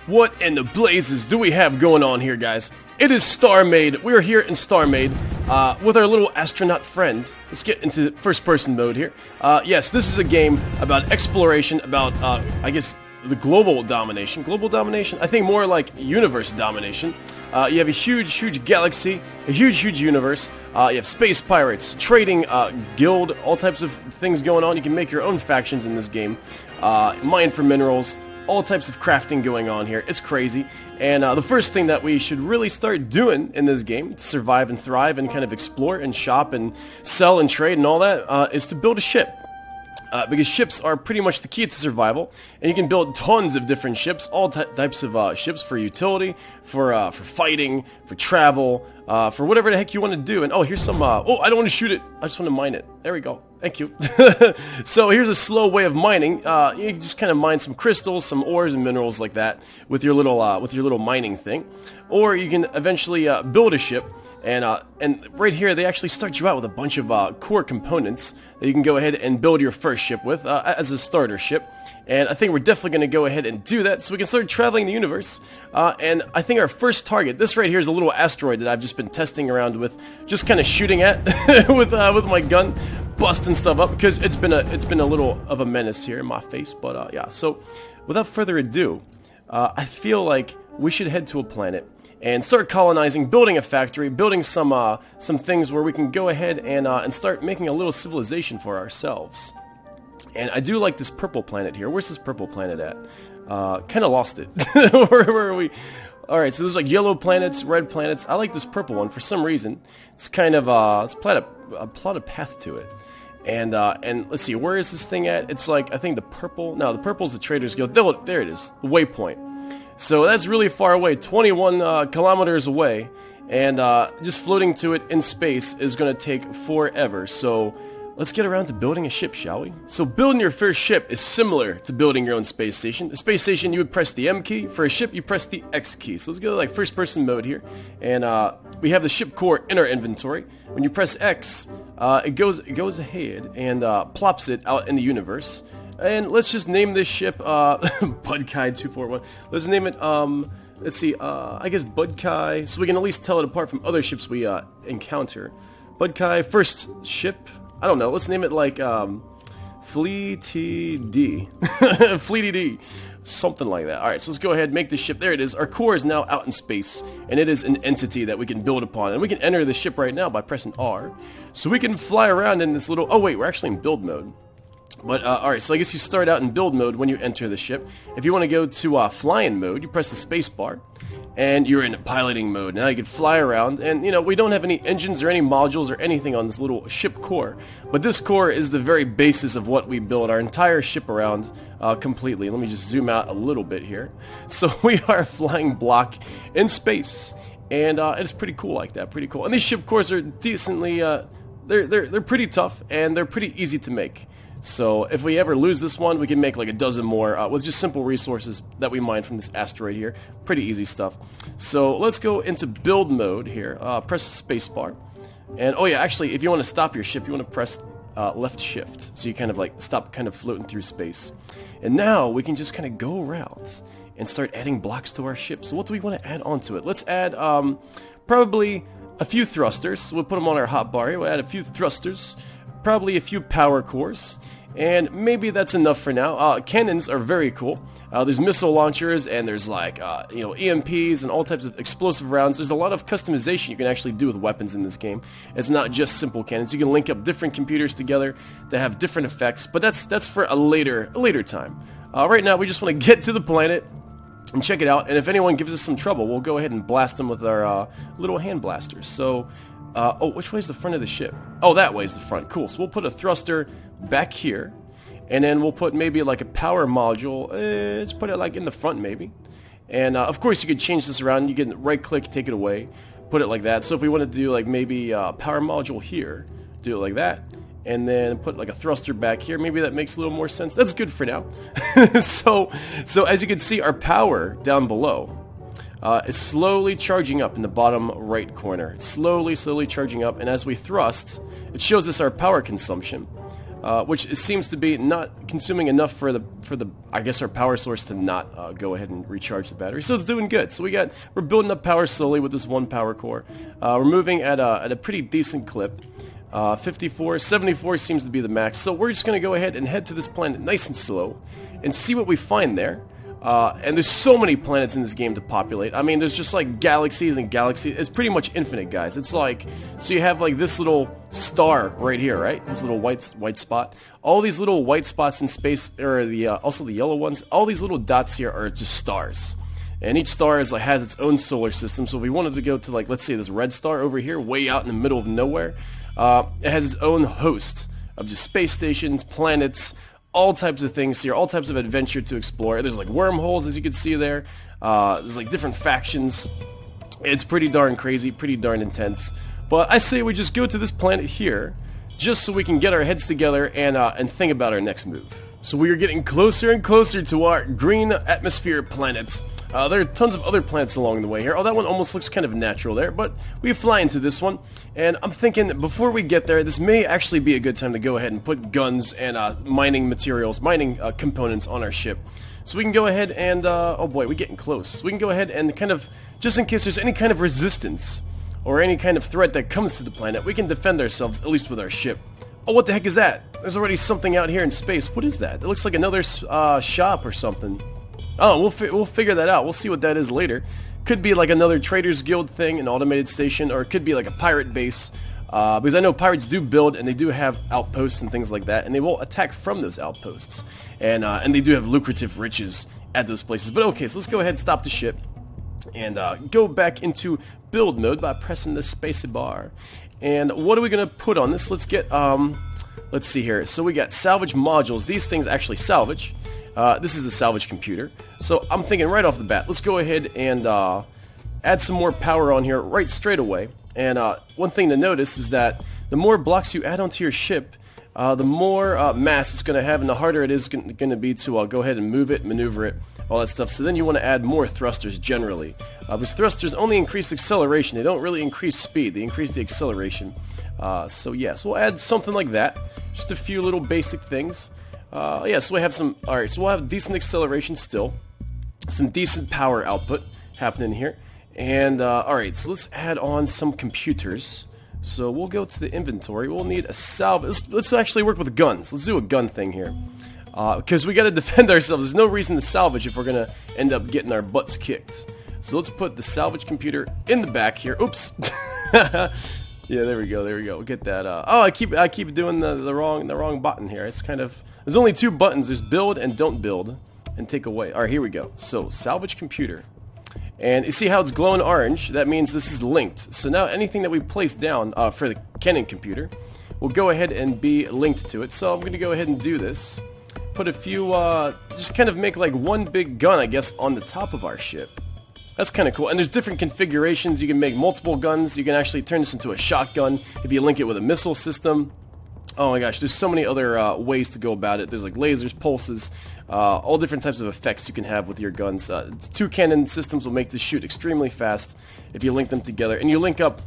What in the blazes do we have going on here, guys? It is StarMade. We are here in StarMade with our little astronaut friend. Let's get into first-person mode here. Yes, this is a game about exploration, about, I guess, the global domination. Global domination? I think more like universe domination. You have a huge galaxy, a huge universe. You have space pirates, trading guild, all types of things going on. You can make your own factions in this game. Mine for minerals, all types of crafting going on here. It's crazy. And the first thing that we should really start doing in this game to survive and thrive and kind of explore and shop and sell and trade and all that is to build a ship. Because ships are pretty much the key to survival, and you can build tons of different ships, all types of ships for utility, for fighting, for travel, for whatever the heck you want to do. And oh, here's some, oh, I don't want to shoot it, I just want to mine it. There we go. Thank you. So here's a slow way of mining. You can just kind of mine some crystals, some ores and minerals like that with your little mining thing. Or you can eventually build a ship, and right here they actually start you out with a bunch of core components that you can go ahead and build your first ship with as a starter ship. And I think we're definitely going to go ahead and do that so we can start traveling the universe. And I think our first target, this right here is a little asteroid that I've just been testing around with, just kind of shooting at with my gun, busting stuff up, because it's been a little of a menace here in my face. But yeah, so without further ado, I feel like we should head to a planet and start colonizing, building a factory, building some things where we can go ahead and start making a little civilization for ourselves. And I do like this purple planet here. Where's this purple planet at? Kind of lost it. Where are we? Alright, so there's like yellow planets, red planets. I like this purple one for some reason. It's kind of, let's plot a path to it. And let's see, where is this thing at? It's like, I think the purple's the Traders Guild. There it is, the waypoint. So that's really far away, 21 kilometers away. And just floating to it in space is going to take forever. So let's get around to building a ship, shall we? So building your first ship is similar to building your own space station. A space station, you would press the M key. For a ship, you press the X key. So let's go to like first-person mode here. And we have the ship core in our inventory. When you press X, it goes ahead and plops it out in the universe. And let's just name this ship Budkai 241. Let's name it, let's see, I guess Budkai, so we can at least tell it apart from other ships we encounter. Budkai first ship. I don't know, let's name it like Fleety D. Fleety D. Something like that. Alright, so let's go ahead and make the ship. There it is. Our core is now out in space, and it is an entity that we can build upon. And we can enter the ship right now by pressing R. So we can fly around in this little... Oh wait, we're actually in build mode. But, alright, so I guess you start out in build mode when you enter the ship. If you want to go to flying mode, you press the space bar, and you're in piloting mode. Now you can fly around, and, you know, we don't have any engines or any modules or anything on this little ship core. But this core is the very basis of what we build our entire ship around completely. Let me just zoom out a little bit here. So we are a flying block in space, and it's pretty cool like that, pretty cool. And these ship cores are decently, they're pretty tough, and they're pretty easy to make. So if we ever lose this one, we can make like a dozen more with just simple resources that we mine from this asteroid here. Pretty easy stuff. So let's go into build mode here. Press the space bar. And oh yeah, actually, if you want to stop your ship, you want to press left shift. So you kind of like stop kind of floating through space. And now we can just kind of go around and start adding blocks to our ship. So what do we want to add onto it? Let's add probably a few thrusters. So we'll put them on our hotbar here. We'll add a few thrusters. Probably a few power cores, and maybe that's enough for now. Cannons are very cool. There's missile launchers, and there's like you know, EMPs and all types of explosive rounds. There's a lot of customization you can actually do with weapons in this game. It's not just simple cannons. You can link up different computers together to have different effects, but that's for a later time. Right now, we just want to get to the planet and check it out. And if anyone gives us some trouble, we'll go ahead and blast them with our little hand blasters. So. Oh, which way is the front of the ship? Oh, that way is the front. Cool. So we'll put a thruster back here, and then we'll put maybe like a power module. Let's put it like in the front maybe. And of course you could change this around. You can right-click, take it away, put it like that. So if we want to do like maybe a power module here, do it like that, and then put like a thruster back here. Maybe that makes a little more sense. That's good for now. So as you can see, our power down below is slowly charging up in the bottom right corner. It's slowly charging up, and as we thrust, it shows us our power consumption. which seems to be not consuming enough for the I guess our power source to not go ahead and recharge the battery. So it's doing good. So we're building up power slowly with this one power core. We're moving at a pretty decent clip. 54, 74 seems to be the max. So we're just going to go ahead and head to this planet nice and slow and see what we find there. And there's so many planets in this game to populate. I mean, there's just like galaxies and galaxies. It's pretty much infinite, guys. It's like, so you have like this little star right here, right? This little white spot. All these little white spots in space, or also the yellow ones. All these little dots here are just stars. And each star is like has its own solar system. So if we wanted to go to like, let's say this red star over here, way out in the middle of nowhere, it has its own host of just space stations, planets, all types of things here, all types of adventure to explore. There's like wormholes, as you can see there. There's like different factions. It's pretty darn crazy, pretty darn intense. But I say we just go to this planet here, just so we can get our heads together and think about our next move. So we are getting closer and closer to our green atmosphere planet. There are tons of other planets along the way here. Oh, that one almost looks kind of natural there, but we fly into this one. And I'm thinking, before we get there, this may actually be a good time to go ahead and put guns and mining materials, mining components on our ship. So we can go ahead and, oh boy, we're getting close. So we can go ahead and kind of, just in case there's any kind of resistance or any kind of threat that comes to the planet, we can defend ourselves, at least with our ship. Oh, what the heck is that? There's already something out here in space. What is that? It looks like another shop or something. Oh, we'll figure that out. We'll see what that is later. Could be like another Traders Guild thing, an automated station, or it could be like a pirate base. Because I know pirates do build, and they do have outposts and things like that, and they will attack from those outposts. And they do have lucrative riches at those places. But okay, so let's go ahead and stop the ship and go back into build mode by pressing the space bar. And what are we going to put on this? Let's get, let's see here. So we got salvage modules. These things actually salvage. This is a salvage computer. So I'm thinking right off the bat, let's go ahead and add some more power on here right straight away. And one thing to notice is that the more blocks you add onto your ship, the more mass it's going to have, and the harder it is going to be to go ahead and move it, maneuver it, all that stuff. So then you want to add more thrusters generally. Because thrusters only increase acceleration. They don't really increase speed. They increase the acceleration. So yes, we'll add something like that. Just a few little basic things. Yeah, so we have some, alright, so we'll have decent acceleration still. Some decent power output happening here. And, alright, so let's add on some computers. So we'll go to the inventory. We'll need a salvage. Let's actually work with guns. Let's do a gun thing here. Because we got to defend ourselves. There's no reason to salvage if we're going to end up getting our butts kicked. So let's put the salvage computer in the back here. Oops. Yeah, there we go. There we go. We'll get that. Oh, I keep doing the wrong button here. It's kind of, there's only two buttons. There's build and don't build and take away. All right, here we go. So salvage computer. And you see how it's glowing orange? That means this is linked. So now anything that we place down for the Canon computer will go ahead and be linked to it. So I'm going to go ahead and do this. Put a few, just kind of make like one big gun, I guess, on the top of our ship. That's kind of cool. And there's different configurations. You can make multiple guns. You can actually turn this into a shotgun if you link it with a missile system. Oh my gosh, there's so many other ways to go about it. There's like lasers, pulses, all different types of effects you can have with your guns. Two cannon systems will make this shoot extremely fast if you link them together. And you link up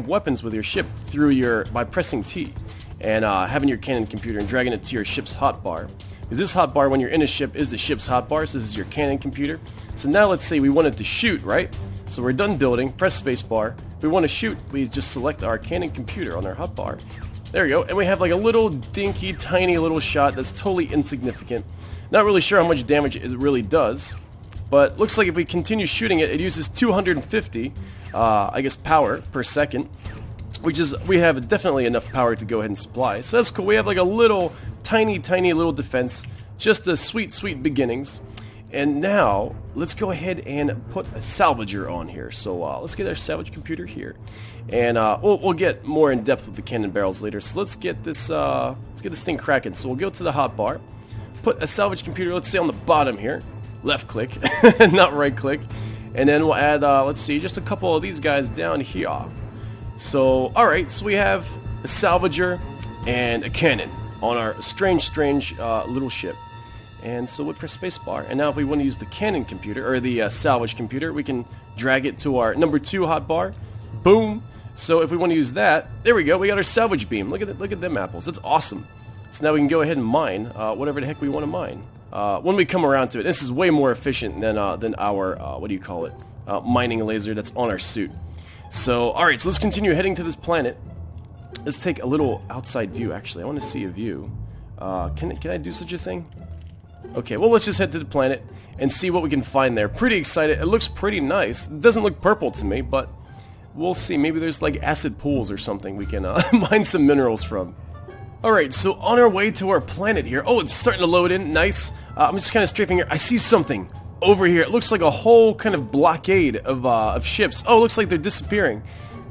weapons with your ship through by pressing T and having your cannon computer and dragging it to your ship's hotbar. Because this hotbar, when you're in a ship, is the ship's hotbar. So this is your cannon computer. So now let's say we wanted to shoot, right? So we're done building. Press spacebar. If we want to shoot, we just select our cannon computer on our hotbar. There we go, and we have like a little dinky, tiny little shot that's totally insignificant. Not really sure how much damage it really does, but looks like if we continue shooting it, it uses 250, I guess, power per second, which is, we have definitely enough power to go ahead and supply. So that's cool. We have like a little, tiny little defense, just a sweet beginnings. And now, let's go ahead and put a salvager on here. So let's get our salvage computer here. And we'll get more in depth with the cannon barrels later. So let's get this thing cracking. So we'll go to the hotbar, put a salvage computer, let's say on the bottom here. Left click, not right click. And then we'll add, let's see, just a couple of these guys down here. So, alright, so we have a salvager and a cannon on our strange little ship. And so we'll press spacebar. And now if we want to use the cannon computer, or the salvage computer, we can drag it to our number 2 hotbar. Boom. So if we want to use that, there we go. We got our salvage beam. Look at them apples. That's awesome. So now we can go ahead and mine whatever the heck we want to mine. When we come around to it, this is way more efficient than our what do you call it? Mining laser that's on our suit. So all right, so let's continue heading to this planet. Let's take a little outside view. Actually, I want to see a view. Can I do such a thing? Okay, well, let's just head to the planet and see what we can find there. Pretty excited. It looks pretty nice. It doesn't look purple to me, but we'll see. Maybe there's like acid pools or something we can mine some minerals from. Alright, so on our way to our planet here. Oh, it's starting to load in. Nice. I'm just kind of strafing here. I see something over here. It looks like a whole kind of blockade of ships. Oh, it looks like they're disappearing.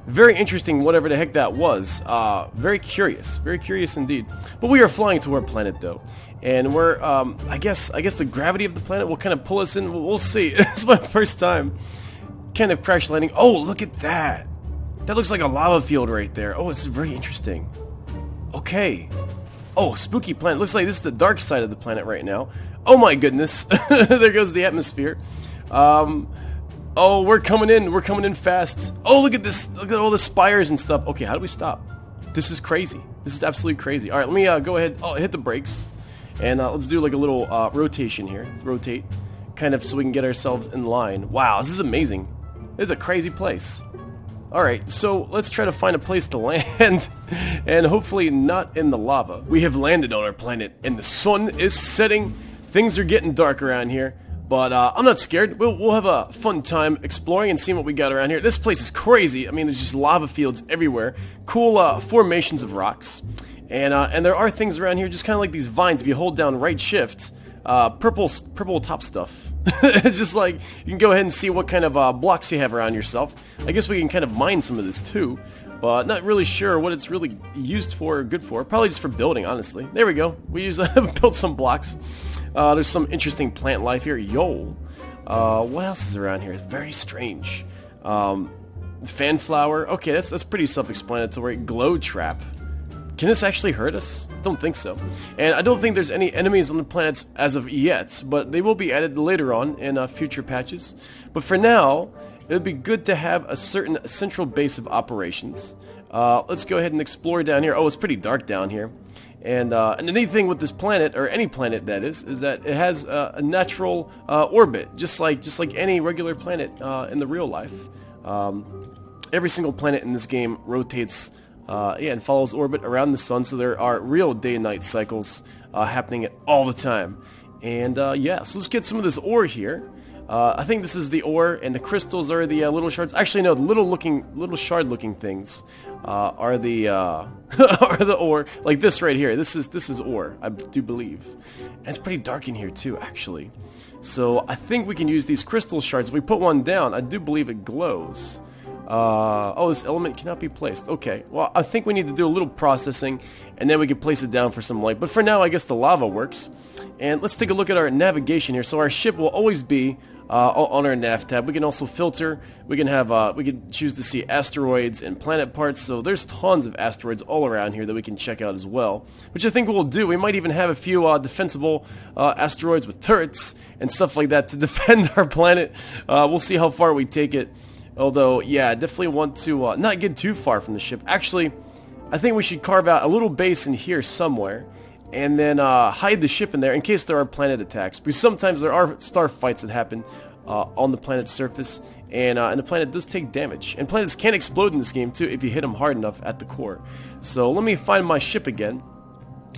Very interesting, whatever the heck that was. Very curious indeed. But we are flying to our planet, though. And we're, I guess the gravity of the planet will kind of pull us in. We'll see. It's my first time kind of crash landing. Oh, look at that. That looks like a lava field right there. Oh, it's very interesting. Okay. Oh, spooky planet. Looks like this is the dark side of the planet right now. Oh my goodness. There goes the atmosphere. Oh, we're coming in fast. Oh, look at this. Look at all the spires and stuff. Okay, how do we stop? This is crazy. This is absolutely crazy. All right, let me go ahead. Oh, hit the brakes. And let's do like a little rotation here. Let's rotate kind of so we can get ourselves in line. Wow, this is amazing. This is a crazy place. Alright, so let's try to find a place to land, and hopefully not in the lava. We have landed on our planet, and the sun is setting. Things are getting dark around here, but I'm not scared. We'll have a fun time exploring and seeing what we got around here. This place is crazy. I mean, there's just lava fields everywhere. Cool formations of rocks. And there are things around here, just kind of like these vines. If you hold down right shift, purple top stuff. It's just like, you can go ahead and see what kind of blocks you have around yourself. I guess we can kind of mine some of this too, but not really sure what it's really used for or good for. Probably just for building, honestly. There we go. We usually have built some blocks. There's some interesting plant life here. Yo. What else is around here? It's very strange. Fanflower. Okay, that's pretty self-explanatory. Glow trap. Can this actually hurt us? Don't think so. And I don't think there's any enemies on the planets as of yet, but they will be added later on in future patches. But for now, it would be good to have a certain central base of operations. Let's go ahead and explore down here. Oh, it's pretty dark down here. And the neat thing with this planet, or any planet that is that it has a natural orbit, just like any regular planet in the real life. Every single planet in this game rotates and follows orbit around the sun, so there are real day and night cycles happening all the time. And yeah, so let's get some of this ore here. I think this is the ore, and the crystals are the little shards. Actually, no, the little shard-looking things are the are the ore. Like this right here. This is ore, I do believe. And it's pretty dark in here too, actually. So I think we can use these crystal shards. If we put one down, I do believe it glows. Oh, this element cannot be placed. Okay, well, I think we need to do a little processing, and then we can place it down for some light. But for now, I guess the lava works. And let's take a look at our navigation here. So our ship will always be on our nav tab. We can also filter. We can choose to see asteroids and planet parts. So there's tons of asteroids all around here that we can check out as well, which I think we'll do. We might even have a few defensible asteroids with turrets and stuff like that to defend our planet. We'll see how far we take it. Although, yeah, I definitely want to not get too far from the ship. Actually, I think we should carve out a little base in here somewhere, and then hide the ship in there in case there are planet attacks. Because sometimes there are star fights that happen on the planet's surface, and the planet does take damage. And planets can explode in this game too if you hit them hard enough at the core. So let me find my ship again.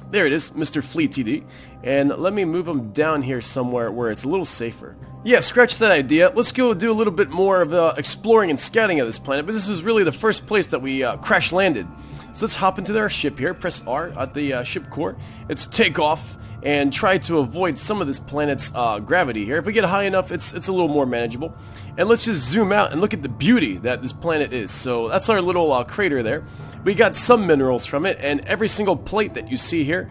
There it is, Mr. Fleet TD. And let me move him down here somewhere where it's a little safer. Yeah, scratch that idea. Let's go do a little bit more of exploring and scouting of this planet. But this was really the first place that we crash landed. So let's hop into our ship here. Press R at the ship core. It's take off and try to avoid some of this planet's gravity here. If we get high enough, it's a little more manageable. And let's just zoom out and look at the beauty that this planet is. So that's our little crater there. We got some minerals from it, and every single plate that you see here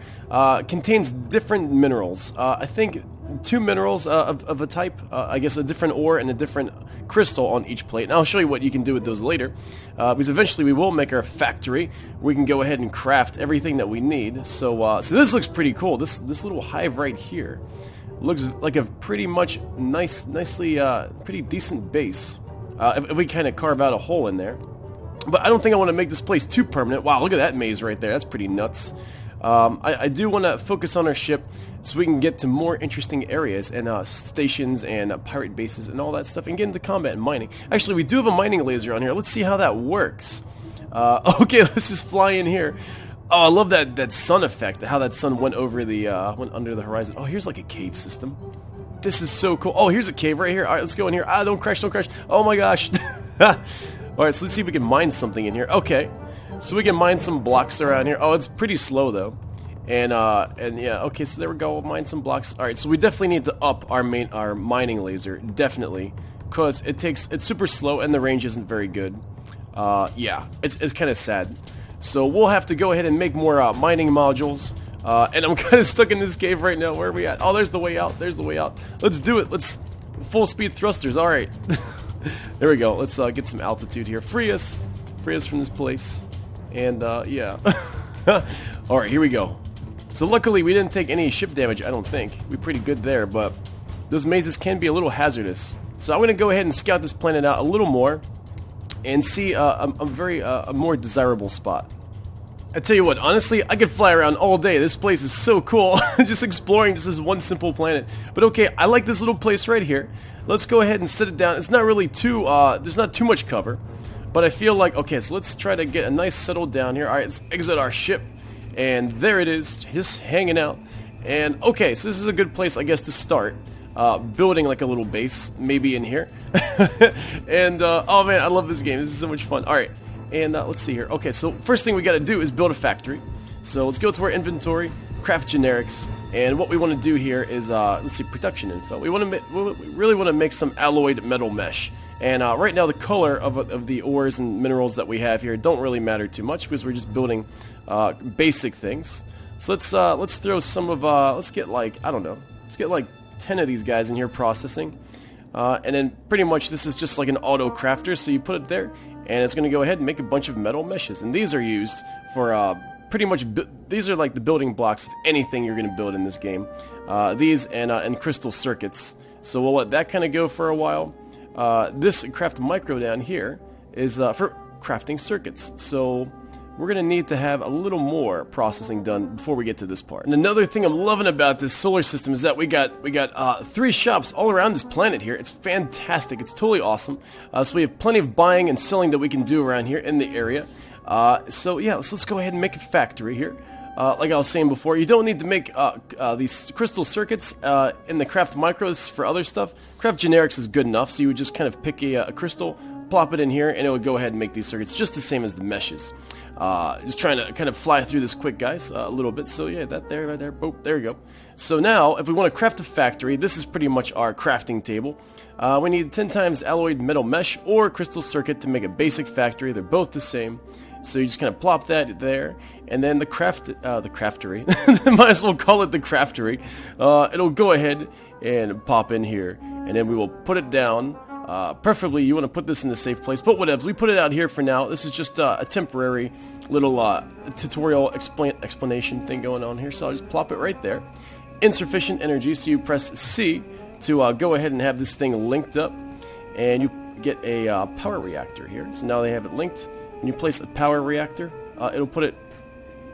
contains different minerals. I think 2 minerals of a type, I guess a different ore and a different crystal on each plate. And I'll show you what you can do with those later, because eventually we will make our factory where we can go ahead and craft everything that we need. So this looks pretty cool. This little hive right here looks like a pretty much nicely pretty decent base. If we kind of carve out a hole in there. But I don't think I want to make this place too permanent. Wow, look at that maze right there. That's pretty nuts. I do want to focus on our ship so we can get to more interesting areas and stations and pirate bases and all that stuff and get into combat and mining. Actually, we do have a mining laser on here. Let's see how that works. Okay, let's just fly in here. Oh, I love that sun effect, how that sun went over the, went under the horizon. Oh, here's like a cave system. This is so cool. Oh, here's a cave right here. All right, let's go in here. Ah, don't crash, don't crash. Oh my gosh. Alright, so let's see if we can mine something in here. Okay, so we can mine some blocks around here. Oh, it's pretty slow though. And yeah, okay, so there we go. We'll mine some blocks. Alright, so we definitely need to up our mining laser, definitely. Because it's super slow and the range isn't very good. Yeah, it's kind of sad. So we'll have to go ahead and make more mining modules. And I'm kind of stuck in this cave right now. Where are we at? Oh, there's the way out. There's the way out. Let's do it. Let's full speed thrusters. Alright. There we go. Let's get some altitude here. Free us from this place. And yeah. Alright, here we go. So luckily we didn't take any ship damage, I don't think. We're pretty good there, but those mazes can be a little hazardous. So I'm going to go ahead and scout this planet out a little more and see a more desirable spot. I tell you what, honestly, I could fly around all day. This place is so cool. Just exploring just this one simple planet. But okay, I like this little place right here. Let's go ahead and sit it down. It's not really too, there's not too much cover. But I feel like, okay, so let's try to get a nice settle down here. Alright, let's exit our ship. And there it is, just hanging out. And okay, so this is a good place, I guess, to start. Building like a little base, maybe in here. And, oh man, I love this game. This is so much fun. Alright. And let's see here. Okay, so first thing we got to do is build a factory. So let's go to our inventory, craft generics, and what we want to do here is let's see, production info. We really want to make some alloyed metal mesh. And right now the color of the ores and minerals that we have here don't really matter too much because we're just building basic things. So let's throw some of let's get like, I don't know, let's get like 10 of these guys in here processing. And then pretty much this is just like an auto crafter, so you put it there and it's going to go ahead and make a bunch of metal meshes. And these are used for pretty much, these are like the building blocks of anything you're going to build in this game. These and crystal circuits. So we'll let that kind of go for a while. This craft micro down here is for crafting circuits. So we're going to need to have a little more processing done before we get to this part. And another thing I'm loving about this solar system is that we got 3 shops all around this planet here. It's fantastic. It's totally awesome. So we have plenty of buying and selling that we can do around here in the area. So yeah, let's go ahead and make a factory here. Like I was saying before, you don't need to make these crystal circuits in the craft micro. This is for other stuff. Craft generics is good enough, so you would just kind of pick a crystal, plop it in here, and it would go ahead and make these circuits just the same as the meshes. Just trying to kind of fly through this quick, guys, a little bit. So yeah, that there, right there, boom, there we go. So now, if we want to craft a factory, this is pretty much our crafting table. We need 10 times alloyed metal mesh or crystal circuit to make a basic factory. They're both the same. So you just kind of plop that there, and then the craftery, might as well call it the craftery. It'll go ahead and pop in here, and then we will put it down. Preferably you want to put this in a safe place, but whatevs, we put it out here for now. This is just a temporary little tutorial explanation thing going on here, so I'll just plop it right there. Insufficient energy, so you press C to go ahead and have this thing linked up, and you get a power reactor here. So now they have it linked. When you place a power reactor, it'll put it,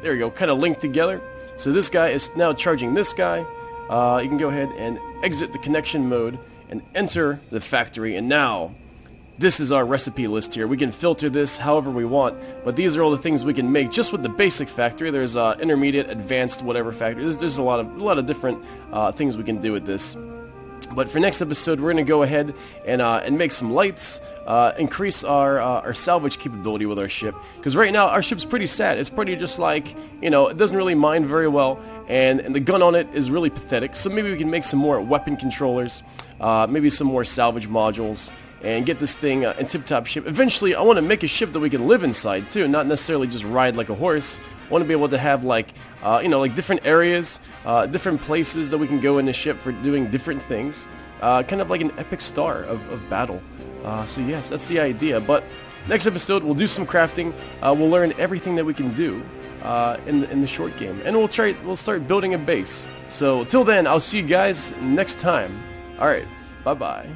there you go, kind of linked together. So this guy is now charging this guy. You can go ahead and exit the connection mode and enter the factory. And now, this is our recipe list here. We can filter this however we want, but these are all the things we can make just with the basic factory. There's intermediate, advanced, whatever factory. There's a lot of different things we can do with this. But for next episode, we're going to go ahead and make some lights, increase our salvage capability with our ship. Because right now, our ship's pretty sad. It's pretty just like, you know, it doesn't really mine very well, and the gun on it is really pathetic. So maybe we can make some more weapon controllers, maybe some more salvage modules, and get this thing in tip-top shape. Eventually, I want to make a ship that we can live inside, too, not necessarily just ride like a horse. I want to be able to have, like, you know, like different areas, different places that we can go in the ship for doing different things. Kind of like an epic star of battle. So yes, that's the idea. But next episode, we'll do some crafting. We'll learn everything that we can do in the short game. And we'll start building a base. So till then, I'll see you guys next time. Alright, bye-bye.